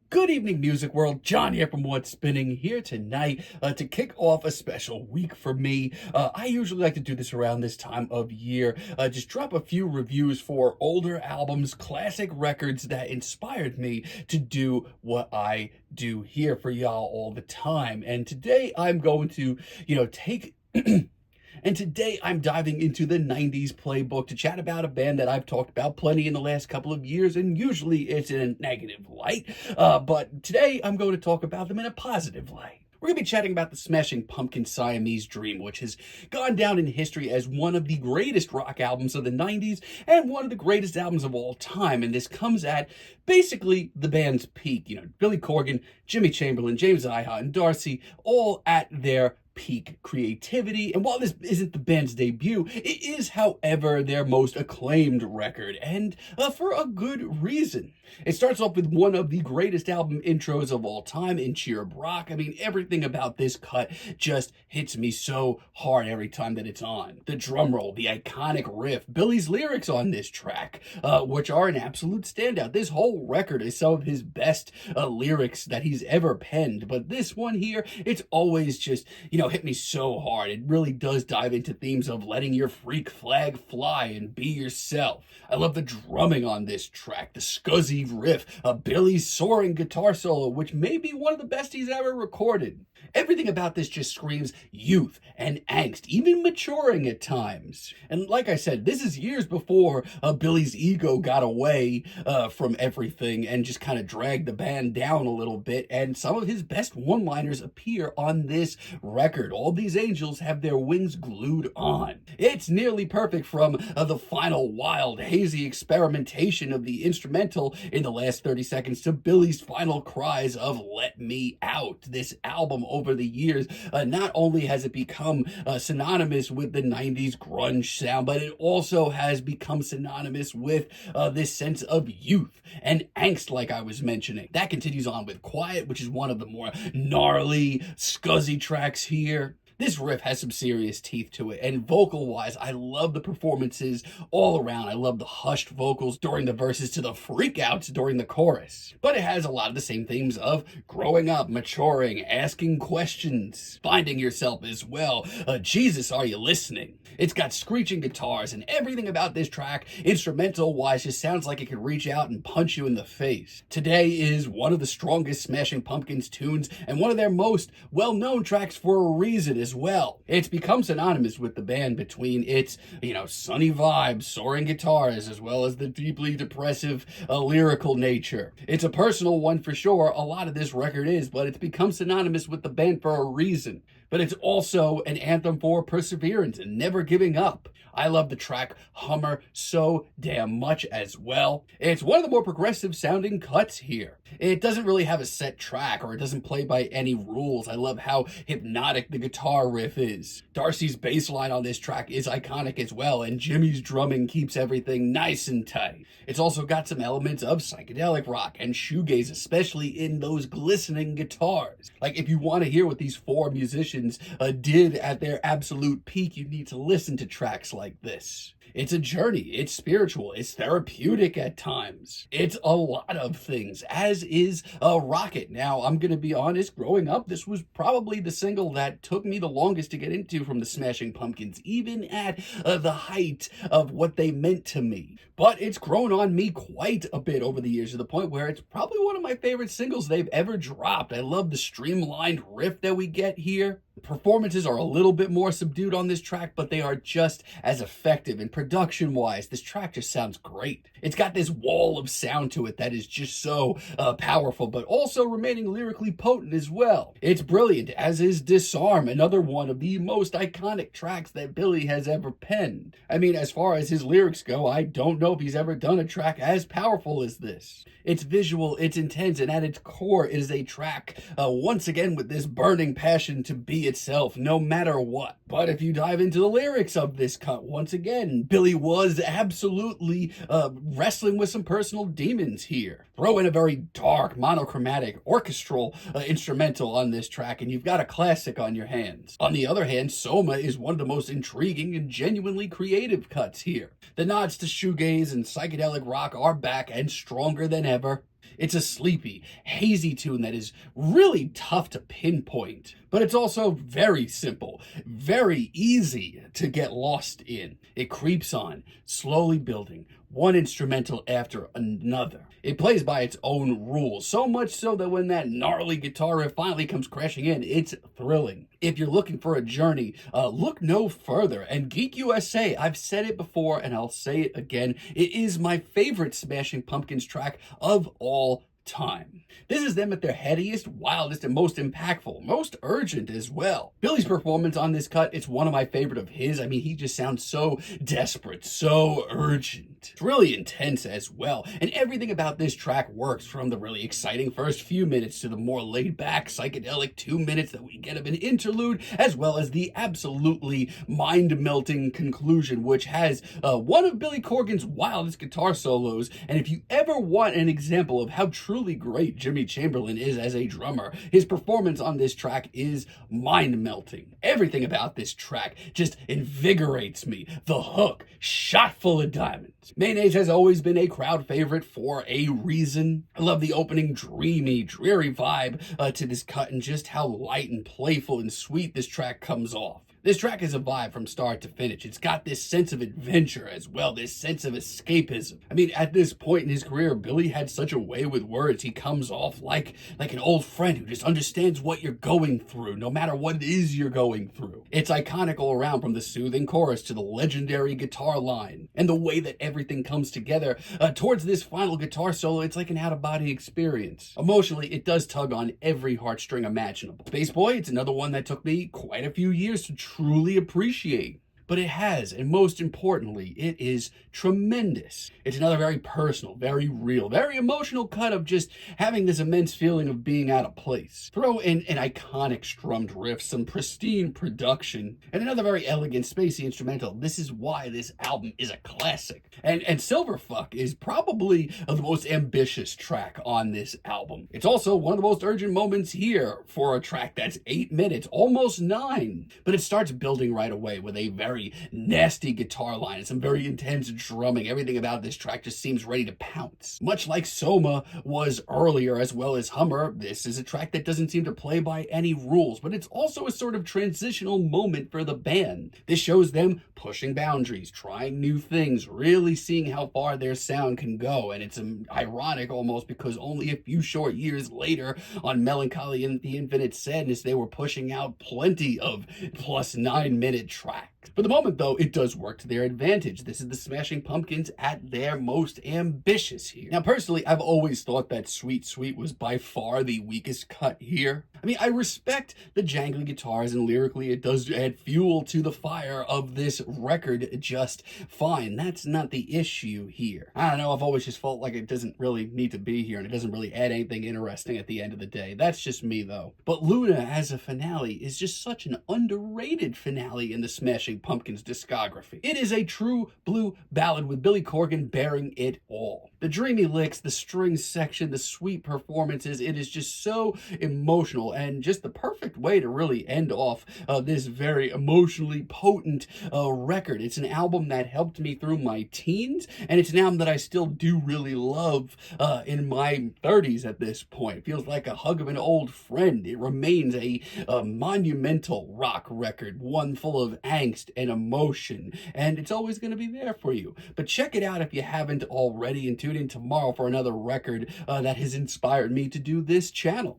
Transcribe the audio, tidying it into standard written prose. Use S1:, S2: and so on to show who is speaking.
S1: Good evening, music world. John here from What's Spinning here tonight to kick off a special week for me. I usually like to do this around this time of year. Just drop a few reviews for older albums, classic records that inspired me to do what I do here for y'all all the time. And today I'm going to, take And today I'm diving into the 90s playbook to chat about a band that I've talked about plenty in the last couple of years, and usually it's in a negative light. But today I'm going to talk about them in a positive light. We're going to be chatting about the Smashing Pumpkins' Siamese Dream, which has gone down in history as one of the greatest rock albums of the 90s and one of the greatest albums of all time. And this comes at basically the band's peak. Billy Corgan, Jimmy Chamberlin, James Iha, and Darcy all at their peak creativity. And while this isn't the band's debut, it is, however, their most acclaimed record, and for a good reason. It starts off with one of the greatest album intros of all time in Cheer Up Rock. I mean, everything about this cut just hits me so hard every time that it's on. The drum roll, the iconic riff, Billy's lyrics on this track, which are an absolute standout. This whole record is some of his best lyrics that he's ever penned, but this one here, it's always just, hit me so hard. It really does dive into themes of letting your freak flag fly and be yourself. I love the drumming on this track, the scuzzy riff, Billy's soaring guitar solo, which may be one of the best he's ever recorded. Everything about this just screams youth and angst, even maturing at times. And like I said, this is years before Billy's ego got away from everything and just kind of dragged the band down a little bit. And some of his best one-liners appear on this record. All these angels have their wings glued on. It's nearly perfect, from the final wild, hazy experimentation of the instrumental in the last 30 seconds to Billy's final cries of "Let me out." This album, over the years, not only has it become synonymous with the 90s grunge sound, but it also has become synonymous with this sense of youth and angst, like I was mentioning. That continues on with Quiet, which is one of the more gnarly, scuzzy tracks here. This riff has some serious teeth to it, and vocal-wise, I love the performances all around. I love the hushed vocals during the verses to the freakouts during the chorus. But it has a lot of the same themes of growing up, maturing, asking questions, finding yourself as well. Jesus, are you listening? It's got screeching guitars, and everything about this track, instrumental-wise, just sounds like it could reach out and punch you in the face. Today is one of the strongest Smashing Pumpkins tunes, and one of their most well-known tracks for a reason as well. It's become synonymous with the band between its, sunny vibes, soaring guitars, as well as the deeply depressive lyrical nature. It's a personal one for sure, a lot of this record is, but it's become synonymous with the band for a reason. But it's also an anthem for perseverance and never giving up. I love the track Hummer so damn much as well. It's one of the more progressive sounding cuts here. It doesn't really have a set track, or it doesn't play by any rules. I love how hypnotic the guitar riff is. Darcy's bass line on this track is iconic as well, and Jimmy's drumming keeps everything nice and tight. It's also got some elements of psychedelic rock and shoegaze, especially in those glistening guitars. Like, if you want to hear what these four musicians did at their absolute peak, you need to listen to tracks like this. It's a journey, it's spiritual, it's therapeutic at times. It's a lot of things, as is Rocket. Now, I'm going to be honest, growing up, this was probably the single that took me the longest to get into from the Smashing Pumpkins, even at the height of what they meant to me. But it's grown on me quite a bit over the years, to the point where it's probably one of my favorite singles they've ever dropped. I love the streamlined riff that we get here. The performances are a little bit more subdued on this track, but they are just as effective. And production-wise, this track just sounds great. It's got this wall of sound to it that is just so powerful, but also remaining lyrically potent as well. It's brilliant, as is Disarm, another one of the most iconic tracks that Billy has ever penned. I mean, as far as his lyrics go, I don't know if he's ever done a track as powerful as this. It's visual, it's intense, and at its core is a track, once again, with this burning passion to be itself, no matter what. But if you dive into the lyrics of this cut, once again, Billy was absolutely wrestling with some personal demons here. Throw in a very dark, monochromatic, orchestral instrumental on this track, and you've got a classic on your hands. On the other hand, Soma is one of the most intriguing and genuinely creative cuts here. The nods to shoegaze and psychedelic rock are back and stronger than ever. It's a sleepy, hazy tune that is really tough to pinpoint, but it's also very simple, very easy to get lost in. It creeps on, slowly building, one instrumental after another. It plays by its own rules, so much so that when that gnarly guitar riff finally comes crashing in, it's thrilling. If you're looking for a journey, look no further. And Geek USA, I've said it before and I'll say it again, it is my favorite Smashing Pumpkins track of all time. This is them at their headiest, wildest, and most impactful, most urgent as well. Billy's performance on this cut, it's one of my favorite of his. I mean, he just sounds so desperate, so urgent. It's really intense as well, and everything about this track works, from the really exciting first few minutes to the more laid-back, psychedelic 2 minutes that we get of an interlude, as well as the absolutely mind-melting conclusion, which has one of Billy Corgan's wildest guitar solos. And if you ever want an example of how truly great Jimmy Chamberlin is as a drummer, his performance on this track is mind-melting. Everything about this track just invigorates me. The hook, shot full of diamonds. Mayonnaise has always been a crowd favorite for a reason. I love the opening dreamy, dreary vibe to this cut, and just how light and playful and sweet this track comes off. This track is a vibe from start to finish. It's got this sense of adventure as well, this sense of escapism. I mean, at this point in his career, Billy had such a way with words. He comes off like an old friend who just understands what you're going through, no matter what it is you're going through. It's iconic all around, from the soothing chorus to the legendary guitar line, and the way that everything comes together towards this final guitar solo. It's like an out-of-body experience. Emotionally, it does tug on every heartstring imaginable. Space Boy, it's another one that took me quite a few years to truly appreciate. But it has, and most importantly, it is tremendous. It's another very personal, very real, very emotional cut of just having this immense feeling of being out of place. Throw in an iconic strummed riff, some pristine production, and another very elegant, spacey instrumental. This is why this album is a classic. And Silverfuck is probably the most ambitious track on this album. It's also one of the most urgent moments here for a track that's 8 minutes, almost 9. But it starts building right away with a very nasty guitar line and some very intense drumming. Everything about this track just seems ready to pounce. Much like Soma was earlier, as well as Hummer, this is a track that doesn't seem to play by any rules, but it's also a sort of transitional moment for the band. This shows them pushing boundaries, trying new things, really seeing how far their sound can go. And it's ironic almost, because only a few short years later on Melancholy and the Infinite Sadness, they were pushing out plenty of plus 9-minute tracks. For the moment, though, it does work to their advantage. This is the Smashing Pumpkins at their most ambitious here. Now, personally, I've always thought that Sweet Sweet was by far the weakest cut here. I mean, I respect the jangly guitars, and lyrically it does add fuel to the fire of this record just fine. That's not the issue here. I don't know, I've always just felt like it doesn't really need to be here, and it doesn't really add anything interesting at the end of the day. That's just me, though. But Luna as a finale is just such an underrated finale in the Smashing Pumpkins discography. It is a true blue ballad with Billy Corgan bearing it all. The dreamy licks, the string section, the sweet performances, it is just so emotional, and just the perfect way to really end off this very emotionally potent record. It's an album that helped me through my teens, and it's an album that I still do really love in my 30s at this point. It feels like a hug of an old friend. It remains a monumental rock record, one full of angst and emotion, and it's always going to be there for you. But check it out if you haven't already, and tune in tomorrow for another record that has inspired me to do this channel.